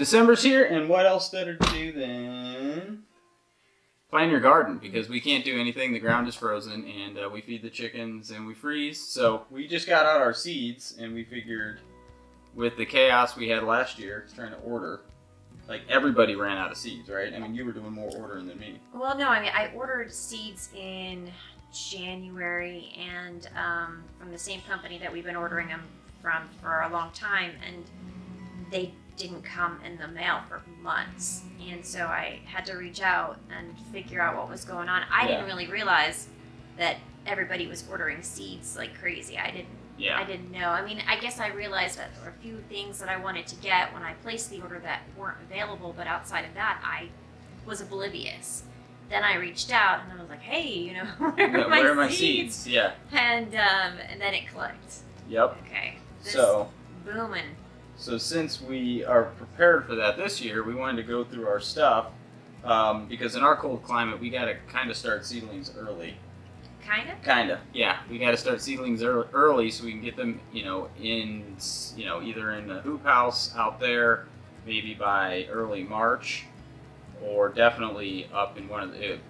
December's here, and what else better to do than plan your garden? Because we can't do anything. The ground is frozen, and we feed the chickens and we freeze. So we just got out our seeds, and we figured with the chaos we had last year trying to order, like everybody ran out of seeds, right? I mean, you were doing more ordering than me. Well, no, I mean, I ordered seeds in January, and from the same company that we've been ordering them from for a long time, and they didn't come in the mail for months, and so I had to reach out and figure out what was going on. I didn't really realize that everybody was ordering seeds like crazy. I didn't know. I mean, I guess I realized that there were a few things that I wanted to get when I placed the order that weren't available, but outside of that, I was oblivious. Then I reached out and I was like, "Hey, you know, where are my seeds?" Yeah. And then it clicked. Yep. Okay. So booming. So since we are prepared for that this year, we wanted to go through our stuff because in our cold climate, we got to kind of start seedlings early. Kind of, yeah. We got to start seedlings early so we can get them, either in the hoop house out there, maybe by early March, or definitely up in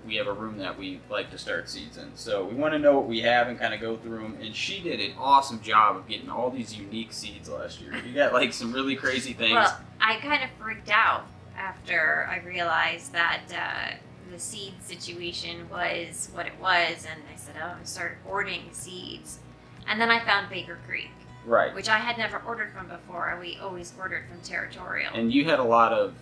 we have a room that we like to start seeds in. So we want to know what we have and kind of go through them. And she did an awesome job of getting all these unique seeds last year. You got like some really crazy things. Well, I kind of freaked out after I realized that the seed situation was what it was, and I said, "Oh, I'm start ordering seeds." And then I found Baker Creek, right, which I had never ordered from before. We always ordered from Territorial. And you had a lot of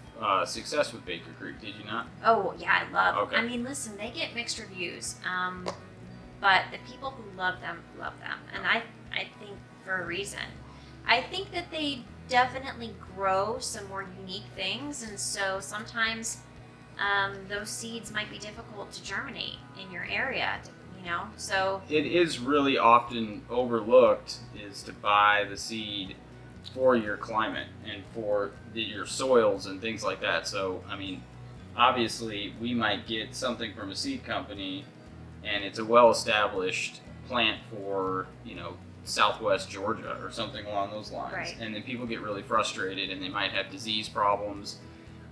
success with Baker Creek, did you not? Oh yeah, I love. Okay. I mean, listen, they get mixed reviews, but the people who love them, and I think for a reason. I think that they definitely grow some more unique things, and so sometimes those seeds might be difficult to germinate in your area. So it is really often overlooked is to buy the seed for your climate and for your soils and things like that. So, I mean, obviously we might get something from a seed company and it's a well-established plant for, Southwest Georgia or something along those lines. Right. And then people get really frustrated and they might have disease problems,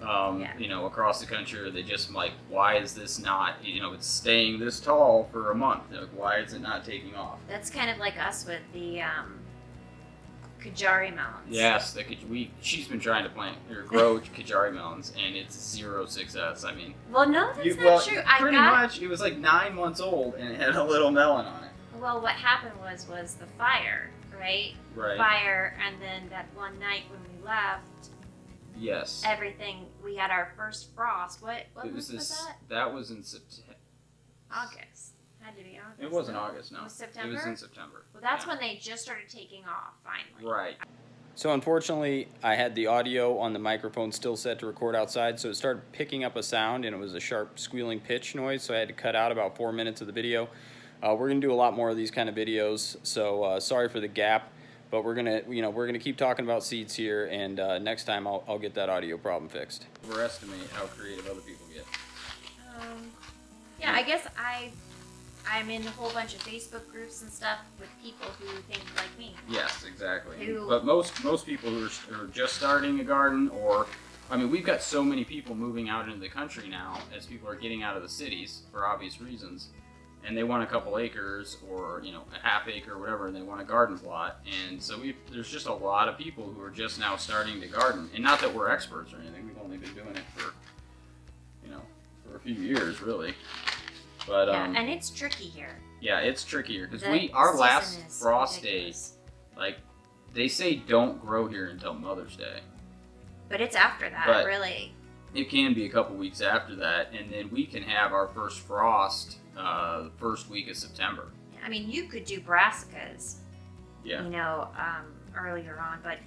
across the country, or they just like, why is this not, it's staying this tall for a month. Like, why is it not taking off? that's kind of like us with the Kajari melons. Yes, she's been trying to plant or grow Kajari melons, and it's zero success. I mean, Well, no, that's not true. Pretty much, it was like 9 months old, and it had a little melon on it. Well, what happened was the fire, right? Right. Fire, and then that one night when we left, yes, everything. We had our first frost. What was that? That was in September. August. Had to be August. It wasn't August, no. It was September? It was in September. Well, that's when they just started taking off, finally. Right. So unfortunately, I had the audio on the microphone still set to record outside, so it started picking up a sound, and it was a sharp squealing pitch noise, so I had to cut out about 4 minutes of the video. We're going to do a lot more of these kind of videos, so sorry for the gap, but we're gonna keep talking about seeds here, and next time I'll get that audio problem fixed. Overestimate how creative other people get. Yeah, I guess I'm in a whole bunch of Facebook groups and stuff with people who think like me. Yes, exactly. Who- But most people who are just starting a garden, or, I mean, we've got so many people moving out into the country now as people are getting out of the cities for obvious reasons, and they want a couple acres or, a half acre or whatever, and they want a garden plot. And so there's just a lot of people who are just now starting to garden. And not that we're experts or anything. We've only been doing it for, for a few years, really. But and it's tricky here. yeah, it's trickier because The our last season is frost ridiculous. day, like they say, don't grow here until Mother's Day. But it's after that, But- really. It can be a couple weeks after that, and then we can have our first frost the first week of September. I mean, you could do brassicas, Yeah. earlier on, but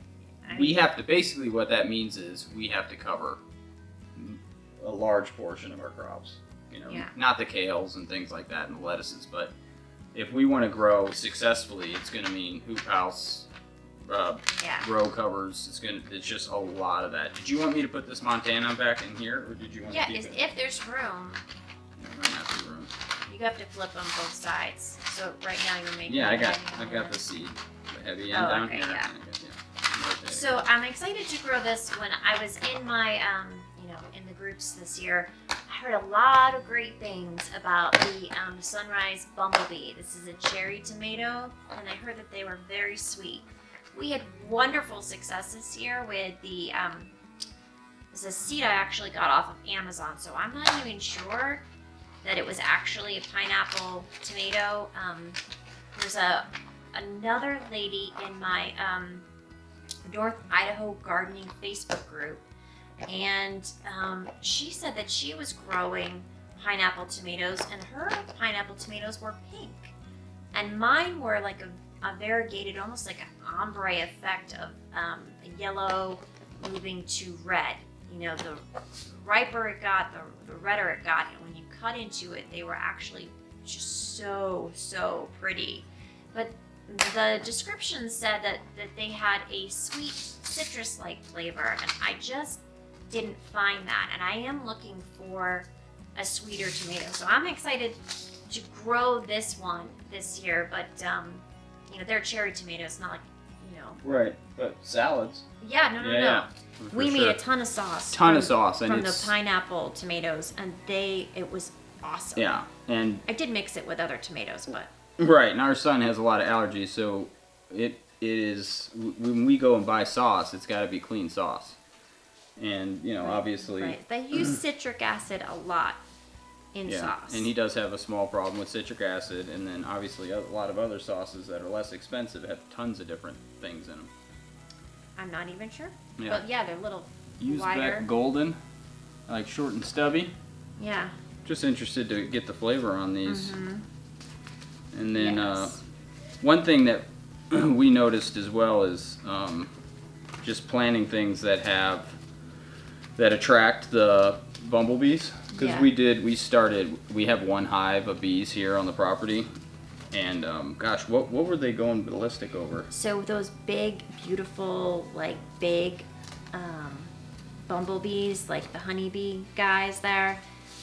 We have to, basically what that means is we have to cover a large portion of our crops. Yeah. Not the kales and things like that and the lettuces, but if we want to grow successfully, it's going to mean hoop house, row covers. It's just a lot of that. Did you want me to put this Montana back in here, or did you want to keep it? if there's room, There might not be room. you have to flip them both sides. So right now you're making. Yeah, it I've heavy got on the this. seed, the heavy end down okay, here. yeah. And I got, rotate So I'm excited to grow this. When I was in my, in the groups this year, I heard a lot of great things about the Sunrise Bumblebee. This is a cherry tomato, and I heard that they were very sweet. We had wonderful success this year with the, it's a seed I actually got off of Amazon, so I'm not even sure that it was actually a pineapple tomato. There's another lady in my North Idaho Gardening Facebook group, and she said that she was growing pineapple tomatoes, and her pineapple tomatoes were pink, and mine were like a variegated, almost like an ombre effect of a yellow moving to red. You know, the riper it got, the redder it got, and when you cut into it, they were actually just so pretty. But the description said that they had a sweet citrus-like flavor, and I just didn't find that. And I am looking for a sweeter tomato, so I'm excited to grow this one this year. But they're cherry tomatoes, not like Right, but salads. Yeah, no. Yeah, We made a ton of sauce. And from the pineapple tomatoes, and it was awesome. Yeah, and I did mix it with other tomatoes, but. Right, and our son has a lot of allergies, so it is, when we go and buy sauce, it's got to be clean sauce. And, obviously... Right, they use citric acid a lot in sauce. And he does have a small problem with citric acid, and then obviously a lot of other sauces that are less expensive have tons of different things in them. I'm not even sure. Yeah. But yeah, they're a little Use wider. that golden, like short and stubby. Yeah. Just interested to get the flavor on these. Mm-hmm. And then Yes. one thing that we noticed as well is just planting things that attract the bumblebees. Because Yeah. we have one hive of bees here on the property. And gosh, what were they going ballistic over? So those big, beautiful, bumblebees, like the honeybee guys there,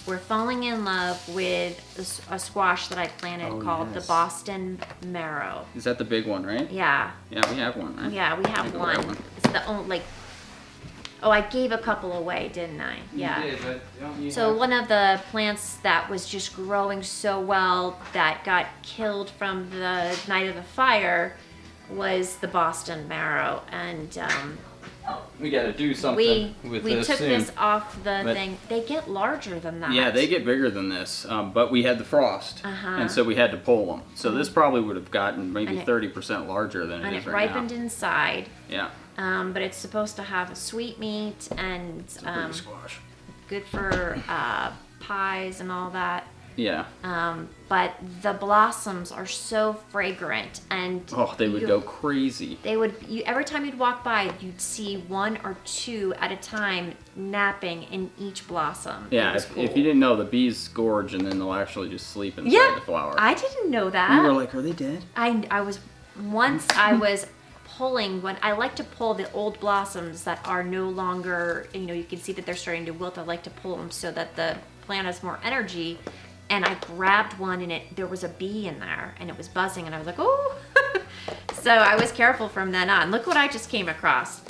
were falling in love with a squash that I planted called the Boston Marrow. Is that the big one, right? Yeah. Yeah, we have one, right? Yeah, we have one. It's the only, I gave a couple away, didn't I? Yeah. You did, but don't you So have- one of the plants that was just growing so well that got killed from the night of the fire was the Boston Marrow, and we got to do something we with we this took soon. this off the But- thing. They get larger than that. Yeah, they get bigger than this, but we had the frost, and so we had to pull them. So this probably would have gotten maybe And it- 30% larger than it and is it right ripened now. inside. Yeah, But it's supposed to have a sweet meat and it's a pretty squash. good for pies and all that. Yeah. But the blossoms are so fragrant, and Oh, they would go crazy. They would. Every time you'd walk by, you'd see one or two at a time napping in each blossom. It Yeah, was if cool. you didn't know, the bees gorge and then they'll actually just sleep inside the flower. I didn't know that. We were like, are they dead? I was pulling when I like to pull the old blossoms that are no longer. You can see that they're starting to wilt. I like to pull them so that the plant has more energy. And I grabbed one, and there was a bee in there, and it was buzzing, and I was like, oh. So I was careful from then on. Look what I just came across.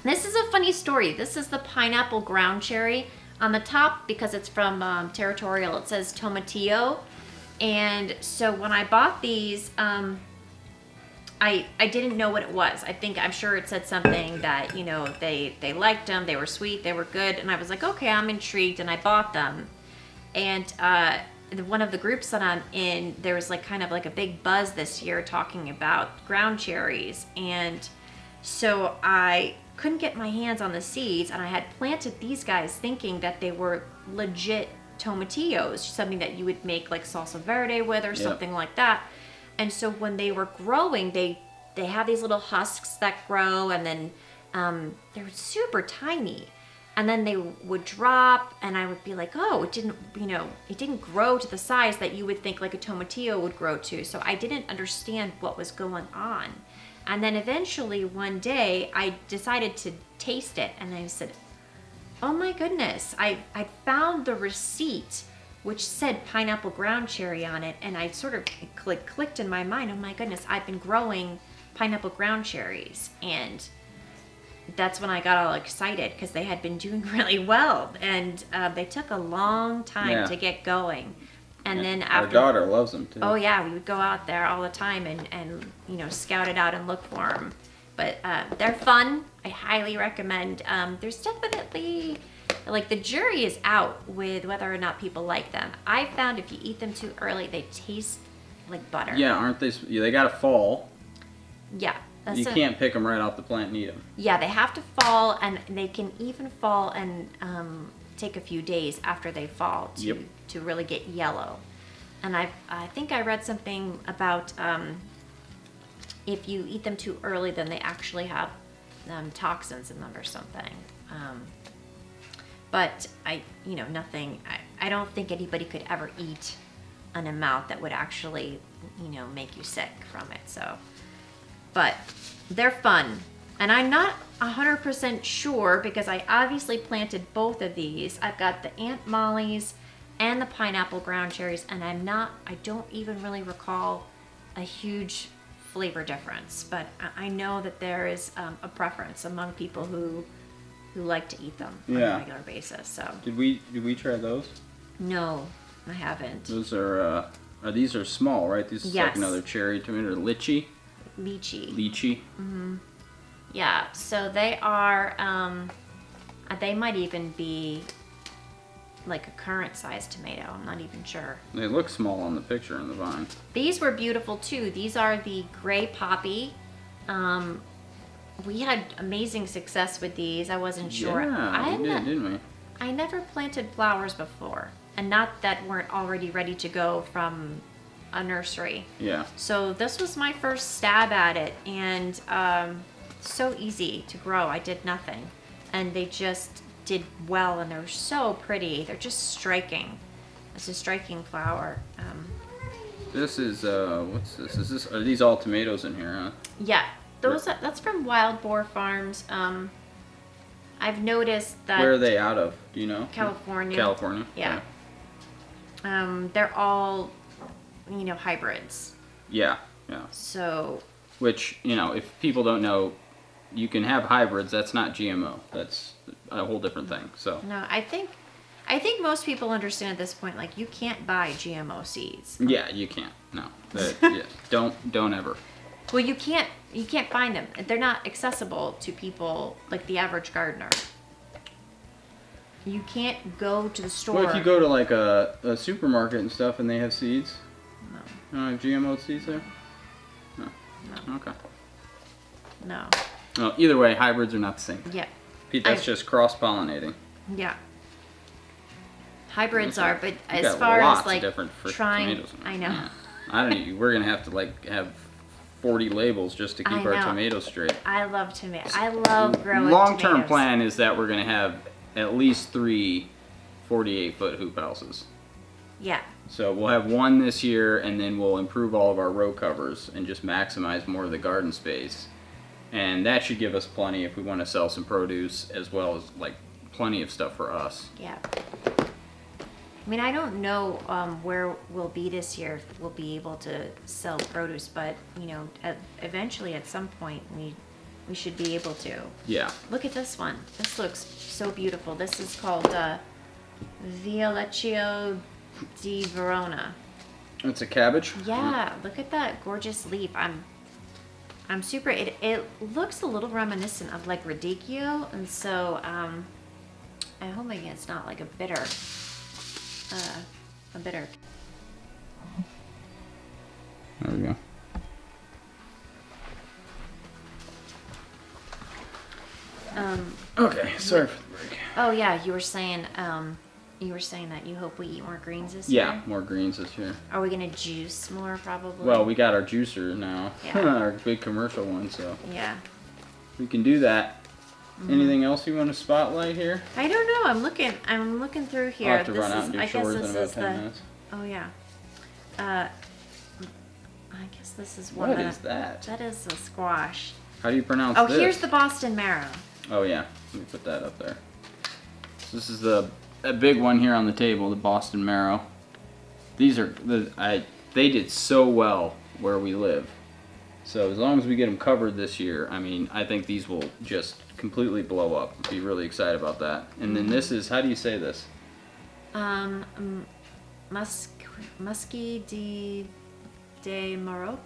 This is a funny story. This is the pineapple ground cherry. On the top, because it's from Territorial, it says Tomatillo. And so when I bought these, I didn't know what it was. I'm sure it said something that, they liked them, they were sweet, they were good. And I was like, okay, I'm intrigued, and I bought them. And one of the groups that I'm in, there was kind of a big buzz this year talking about ground cherries. And so I couldn't get my hands on the seeds, and I had planted these guys thinking that they were legit tomatillos, something that you would make salsa verde with or something like that. And so when they were growing, they have these little husks that grow, and then they're super tiny. And then they would drop, and I would be like, oh, it didn't grow to the size that you would think a tomatillo would grow to. So I didn't understand what was going on. And then eventually one day I decided to taste it, and I said, oh my goodness, I found the receipt which said pineapple ground cherry on it, and I sort of clicked in my mind, oh my goodness, I've been growing pineapple ground cherries. And that's when I got all excited because they had been doing really well, and they took a long time to get going. And then after, our daughter loves them too. Oh yeah, we would go out there all the time and scout it out and look for them. But they're fun. I highly recommend. There's definitely, like, the jury is out with whether or not people like them. I found if you eat them too early, they taste like butter. Yeah, aren't they? They gotta fall. Yeah. You can't pick them right off the plant and eat them. Yeah, they have to fall, and they can even fall and take a few days after they fall to really get yellow. And I think I read something about if you eat them too early, then they actually have toxins in them or something. But nothing. I don't think anybody could ever eat an amount that would actually make you sick from it. So, but they're fun. And I'm not 100% sure because I obviously planted both of these. I've got the Aunt Molly's and the pineapple ground cherries, and I don't even really recall a huge flavor difference, but I know that there is a preference among people who like to eat them on a regular basis. So did we try those? No, I haven't. Those are these are small, right? These is like another cherry tomato, lychee. Lychee. Mm-hmm. Yeah, so they are. They might even be like a currant sized tomato. I'm not even sure. They look small on the picture in the vine. These were beautiful too. These are the gray poppy. We had amazing success with these. I wasn't sure. Yeah, we did, didn't we? I never planted flowers before, and not that weren't already ready to go from a nursery. Yeah. So this was my first stab at it, and so easy to grow. I did nothing, and they just did well, and they're so pretty. They're just striking. It's a striking flower. This is what's this? Are these all tomatoes in here, huh? Yeah, that's from Wild Boar Farms. I've noticed that. Where are they out of? Do you know? California. California. Yeah. They're all, hybrids. Yeah. So. Which, if people don't know, you can have hybrids. That's not GMO. That's a whole different thing. So. No, I think most people understand at this point. Like, you can't buy GMO seeds. Yeah, you can't. No. Don't ever. Well, you can't find them. They're not accessible to people like the average gardener. You can't go to the store. Well, if you go to like a supermarket and stuff and they have seeds? No. You don't have GMO seeds there? No. Okay. No. Well, either way, hybrids are not the same. Yeah. That's just cross-pollinating. Yeah. Hybrids Okay. are, but as far as like trying, tomatoes. I know. Yeah. I don't know. We're gonna have to have 40 labels just to keep our tomatoes straight. I love tomatoes. I love growing Long-term tomatoes. plan is that we're gonna have at least 3 48-foot hoop houses. Yeah. So we'll have one this year, and then we'll improve all of our row covers and just maximize more of the garden space. And that should give us plenty if we want to sell some produce, as well as plenty of stuff for us. Yeah. I mean, I don't know where we'll be this year, if we'll be able to sell produce, but eventually at some point we should be able to. Yeah. Look at this one. This looks so beautiful. This is called Violeccio di Verona. It's a cabbage? Yeah, look at that gorgeous leaf. I'm super. It looks a little reminiscent of like radicchio, and so I'm hoping it's not like a bitter. There we go. Okay, sorry for the break. Oh yeah, you were saying that you hope we eat more greens this year. Yeah, more greens this year. Are we gonna juice more probably? Well, we got our juicer now, Yeah. our big commercial one, so Yeah. we can do that. Anything else you want to spotlight here? I don't know. I'm looking through here. I'll have to run out and do chores in about 10 minutes. Oh yeah. I guess this is one. What is that? That is a squash. How do you pronounce Oh, this? here's the Boston Marrow. Oh yeah, let me put that up there. So this is a big one here on the table, the Boston Marrow. These are they did so well where we live. So as long as we get them covered this year, I mean, I think these will just completely blow up. I'd be really excited about that. And then this is, how do you say this? Musky de Marrow.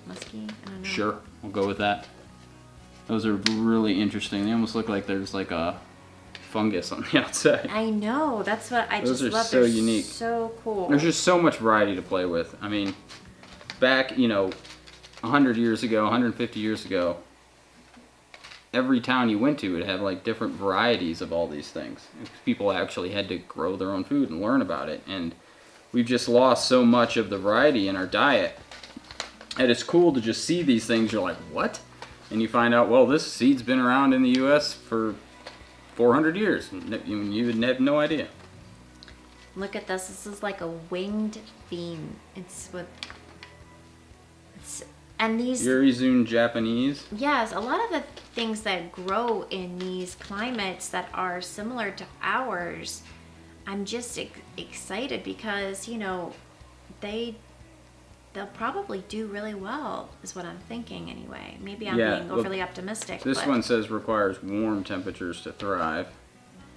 Musky, I don't know. Sure, we'll go with that. Those are really interesting. They almost look like there's like a fungus on the outside. I know. That's what I Those just are love. so They're unique. so cool. There's just so much variety to play with. I mean, back, 100 years ago, 150 years ago, every town you went to would have like different varieties of all these things. People actually had to grow their own food and learn about it. And we've just lost so much of the variety in our diet. And it's cool to just see these things. You're like, what? And you find out, well, this seed's been around in the U.S. for 400 years. You would have no idea. Look at this. This is like a winged bean. And these... Yurizun Japanese. Yes, a lot of the things that grow in these climates that are similar to ours, I'm just excited because, they'll probably do really well, is what I'm thinking anyway. Maybe I'm being overly optimistic. This one says requires warm temperatures to thrive.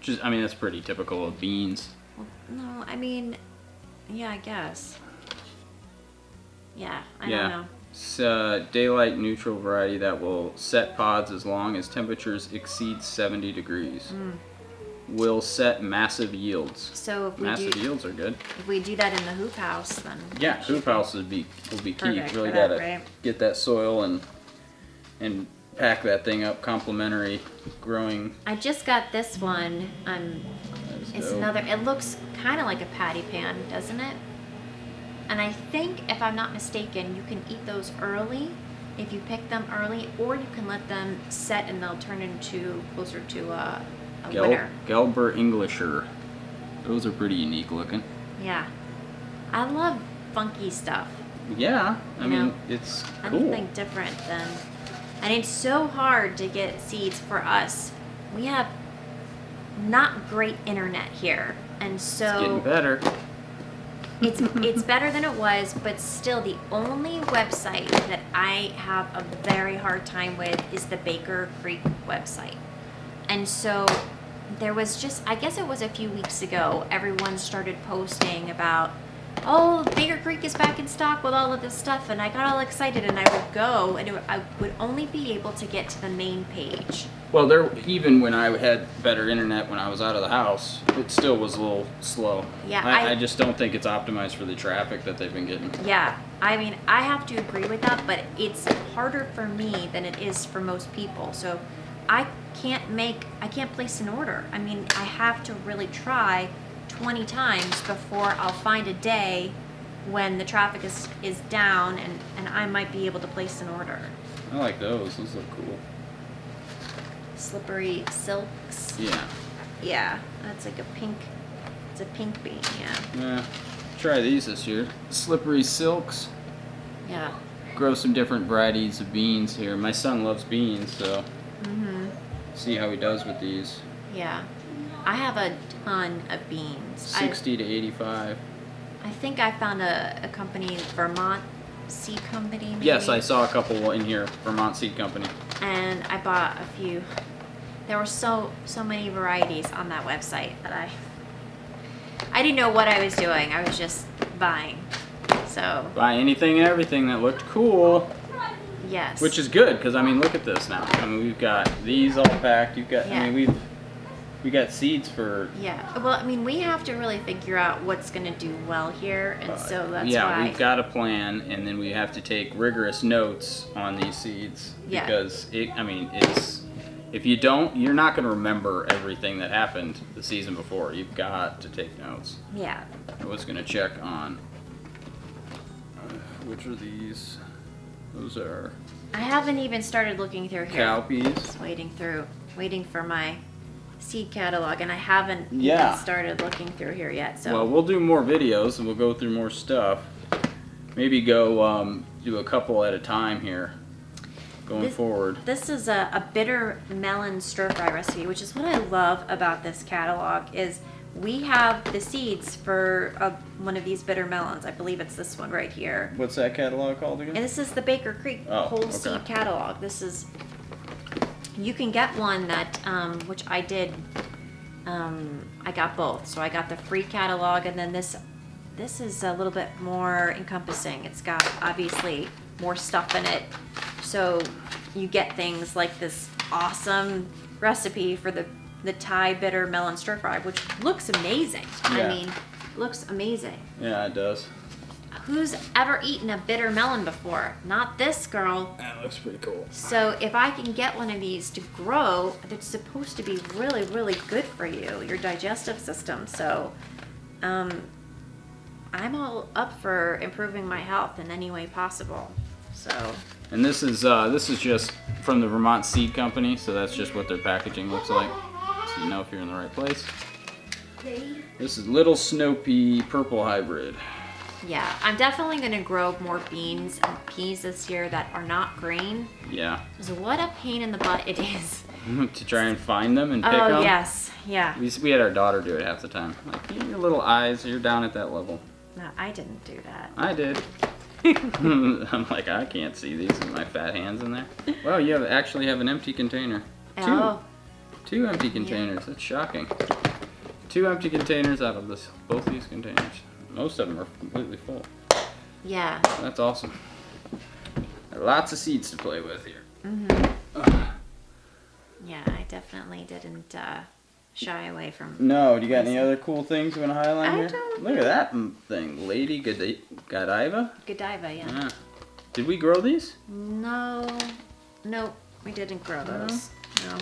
That's pretty typical of beans. Well, no, yeah, I guess. Yeah, I don't know. It's daylight neutral variety that will set pods as long as temperatures exceed 70 degrees. Will set massive yields. So if yields are good. If we do that in the hoop house, then Hoop house will be key. Perfect You really for that, gotta right? get that soil and pack that thing up. Complementary growing. I just got this one. It's dope. another. It looks kind of like a patty pan, doesn't it? And I think, if I'm not mistaken, you can eat those early if you pick them early, or you can let them set and they'll turn into closer to a winter. Gelber Englisher. Those are pretty unique looking. Yeah, I love funky stuff. Yeah, it's cool. Anything different than, and it's so hard to get seeds for us. We have not great internet here, and so It's getting better. It's better than it was, but still the only website that I have a very hard time with is the Baker Creek website. And so there was I guess it was a few weeks ago, everyone started posting about, oh, Baker Creek is back in stock with all of this stuff, and I got all excited, and I would go, and I would only be able to get to the main page. Well, even when I had better internet when I was out of the house, it still was a little slow. Yeah, I just don't think it's optimized for the traffic that they've been getting. Yeah, I have to agree with that, but it's harder for me than it is for most people. So I can't place an order. I have to really try 20 times before I'll find a day when the traffic is down and I might be able to place an order. I like those. Those look cool. Slippery silks. Yeah. Yeah, that's like it's a pink bean, yeah. Try these this year. Slippery silks. Yeah. Grow some different varieties of beans here. My son loves beans, so see how he does with these. Yeah. I have a ton of beans. 60 to 85. I think I found a company, Vermont Seed Company, maybe. Yes, I saw a couple in here, Vermont Seed Company. And I bought a few. There were so many varieties on that website that I didn't know what I was doing. I was just buying. So Buy anything and everything that looked cool. yes. Which is good, because look at this now. We've got these all packed. You've got, Yeah. we got seeds for. Yeah. Well, we have to really figure out what's going to do well here, and so that's why. We've got a plan, and then we have to take rigorous notes on these seeds. Yeah. Because if you don't, you're not going to remember everything that happened the season before. You've got to take notes. Yeah. I was going to check on which are these. Those are I haven't even started looking through here. cowpeas. Just waiting for my seed catalog, and I haven't Yeah. even started looking through here yet. So Well, we'll do more videos and we'll go through more stuff. Maybe go do a couple at a time here going forward. This is a bitter melon stir fry recipe, which is what I love about this catalog. Is we have the seeds for one of these bitter melons. I believe it's this one right here. What's that catalog called again? And this is the Baker Creek Oh, whole okay. seed catalog. This is you can get one that, which I did. I got both. So I got the free catalog, and then this is a little bit more encompassing. It's got obviously more stuff in it. So you get things like this awesome recipe for the Thai bitter melon stir fry, which looks amazing. Yeah. I mean, looks amazing. Yeah, it does. Who's ever eaten a bitter melon before? Not this girl. That looks pretty cool. So if I can get one of these to grow, it's supposed to be really, really good for you, your digestive system. So I'm all up for improving my health in any way possible. So. And this is just from the Vermont Seed Company, so that's just what their packaging looks like, so you know if you're in the right place. This is Little Snow Pea Purple Hybrid. Yeah, I'm definitely going to grow more beans and peas this year that are not green. Yeah. So what a pain in the butt it is. To try and find them and pick them. Oh, yes. Yeah. We had our daughter do it half the time. Like, your little eyes, you're down at that level. No, I didn't do that. I did. I'm like, I can't see these with my fat hands in there. Wow, you actually have an empty container. Oh. Two empty containers. That's shocking. 2 empty containers out of both these containers. Most of them are completely full. Yeah. That's awesome. There are lots of seeds to play with here. Mm-hmm. Yeah, I definitely didn't shy away from. No, do you got any other cool things you want to highlight here? don't Look at that thing, Lady Godiva. Godiva, yeah. Yeah. Did we grow these? No, we didn't grow those. No.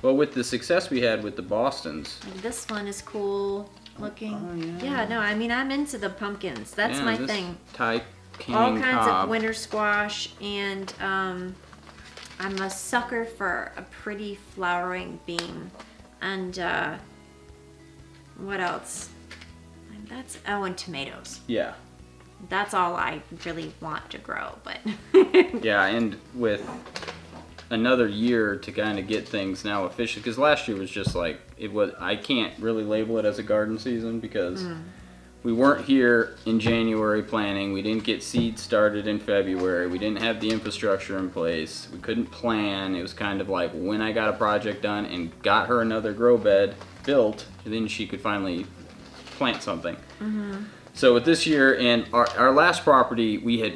Well, with the success we had with the Bostons. This one is cool looking. Oh, yeah. Yeah, no, I mean, I'm into the pumpkins. That's my this thing. Thai King All kinds Cobb. of winter squash, and I'm a sucker for a pretty flowering bean. And what else? And tomatoes. Yeah. That's all I really want to grow, but Yeah, and with another year to kind of get things now official, because last year was just like, I can't really label it as a garden season because we weren't here in January planning, we didn't get seeds started in February, we didn't have the infrastructure in place, we couldn't plan. It was kind of like when I got a project done and got her another grow bed built, then she could finally plant something. So with this year and our last property, we had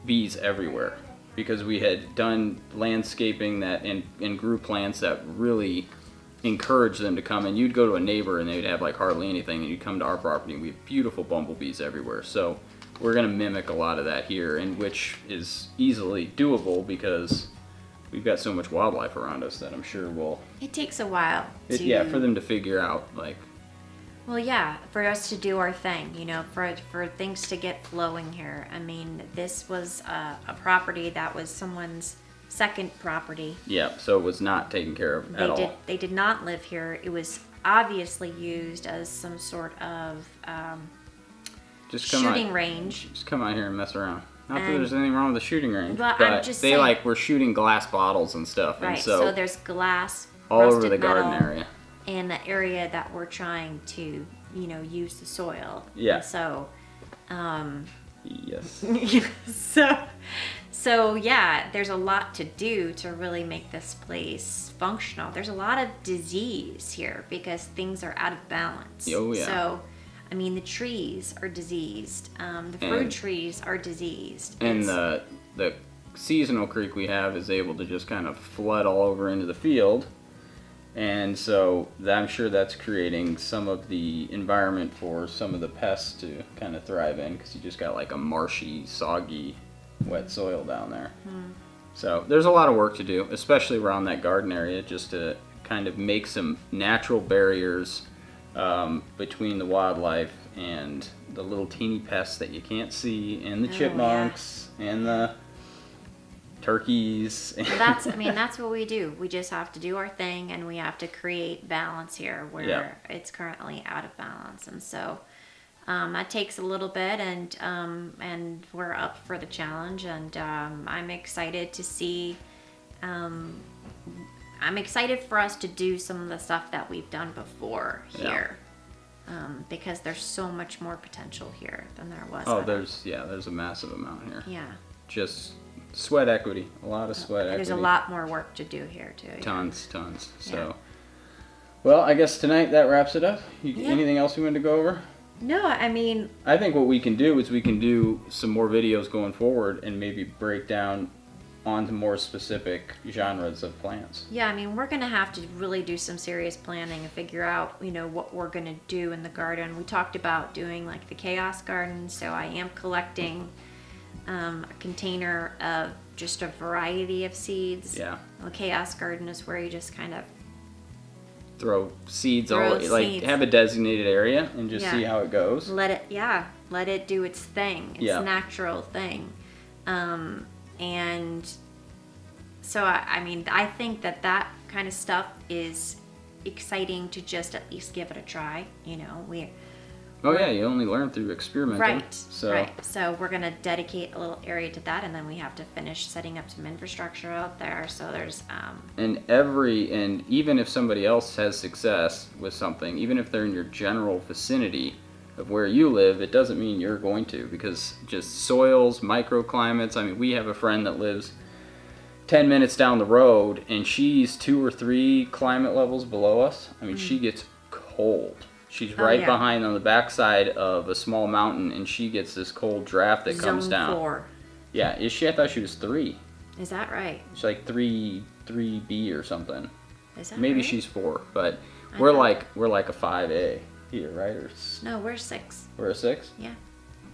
bees everywhere because we had done landscaping that and grew plants that really encouraged them to come. And you'd go to a neighbor and they'd have like hardly anything, and you'd come to our property and we have beautiful bumblebees everywhere. So we're gonna mimic a lot of that here, and which is easily doable because we've got so much wildlife around us that I'm sure it takes a while. for them to figure out like. Well, yeah, for us to do our thing, for things to get flowing here. I mean, this was a property that was someone's second property. Yeah, so it was not taken care of at all. They did not live here. It was obviously used as some sort of shooting range. Just come out here and mess around. Not that there's anything wrong with the shooting range, but but I'm just they saying, were shooting glass bottles and stuff, right? and So there's glass all over rusted the garden metal, area. and the area that we're trying to, use the soil. Yeah. And so, Yes. so yeah, there's a lot to do to really make this place functional. There's a lot of disease here because things are out of balance. Oh, yeah. So, I mean, the trees are diseased. The fruit trees are diseased. And the seasonal creek we have is able to just kind of flood all over into the field. And so I'm sure that's creating some of the environment for some of the pests to kind of thrive in, because you just got like a marshy, soggy, wet soil down there. So there's a lot of work to do, especially around that garden area, just to kind of make some natural barriers between the wildlife and the little teeny pests that you can't see, and the chipmunks and the turkeys. Well, that's what we do. We just have to do our thing, and we have to create balance here where it's currently out of balance. And so that takes a little bit, and we're up for the challenge. And I'm excited to see. I'm excited for us to do some of the stuff that we've done before here. Because there's so much more potential here than there was. There's a massive amount here. Yeah. Just Sweat equity, a lot of sweat equity. There's a lot more work to do here too. Tons. So, Yeah. well, I guess tonight that wraps it up. Yeah. Anything else we wanted to go over? No, I mean, I think what we can do is we can do some more videos going forward and maybe break down onto more specific genres of plants. yeah, I mean, we're gonna have to really do some serious planning and figure out, what we're gonna do in the garden. We talked about doing like the chaos garden, so I am collecting a container of just a variety of seeds. Yeah. The chaos garden is where you just kind of Throw seeds Throw like seeds. have a designated area and just Yeah. see how it goes. let it do its thing, its Yeah. natural thing. And so I mean, I think that kind of stuff is exciting to just at least give it a try. Oh yeah, you only learn through experimenting. Right. So So we're gonna dedicate a little area to that, and then we have to finish setting up some infrastructure out there. So there's and even if somebody else has success with something, even if they're in your general vicinity of where you live, it doesn't mean you're going to, because just soils, microclimates. I mean, we have a friend that lives 10 minutes down the road, and she's 2 or 3 climate levels below us. I mean, she gets cold. She's right yeah. behind on the backside of a small mountain, and she gets this cold draft that comes zone down. 4. Yeah, is she? I thought she was 3. Is that right? She's like 3B or something. Is that Maybe right? she's 4, but I we're thought- like a 5A here, right? Or No, we're 6. we're a 6? Yeah.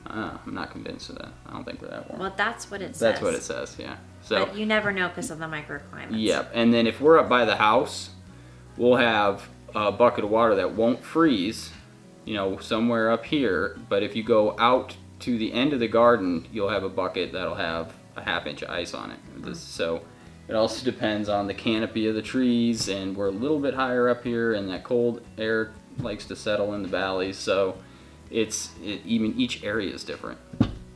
I'm not convinced of that. I don't think we're that warm. Well, that's what it says. That's what it says, yeah. So, But you never know because of the microclimates. yep. And then if we're up by the house, we'll have a bucket of water that won't freeze, somewhere up here. But if you go out to the end of the garden, you'll have a bucket that'll have a half-inch of ice on it. So it also depends on the canopy of the trees, and we're a little bit higher up here, and that cold air likes to settle in the valleys. So even each area is different.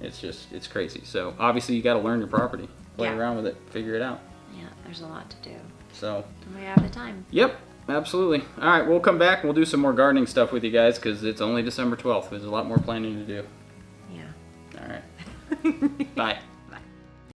It's crazy. So obviously you got to learn your property, play Yeah. around with it, figure it out. Yeah, there's a lot to do. So And we have the time. yep, absolutely. All right, we'll come back and we'll do some more gardening stuff with you guys, because it's only December 12th. There's a lot more planning to do. Yeah. All right. Bye.